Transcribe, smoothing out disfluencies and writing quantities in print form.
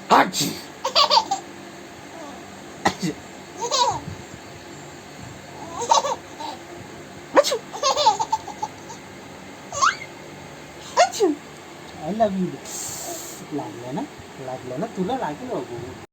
Hachi. I love you. लागलं ना तुला लागेल बाबू.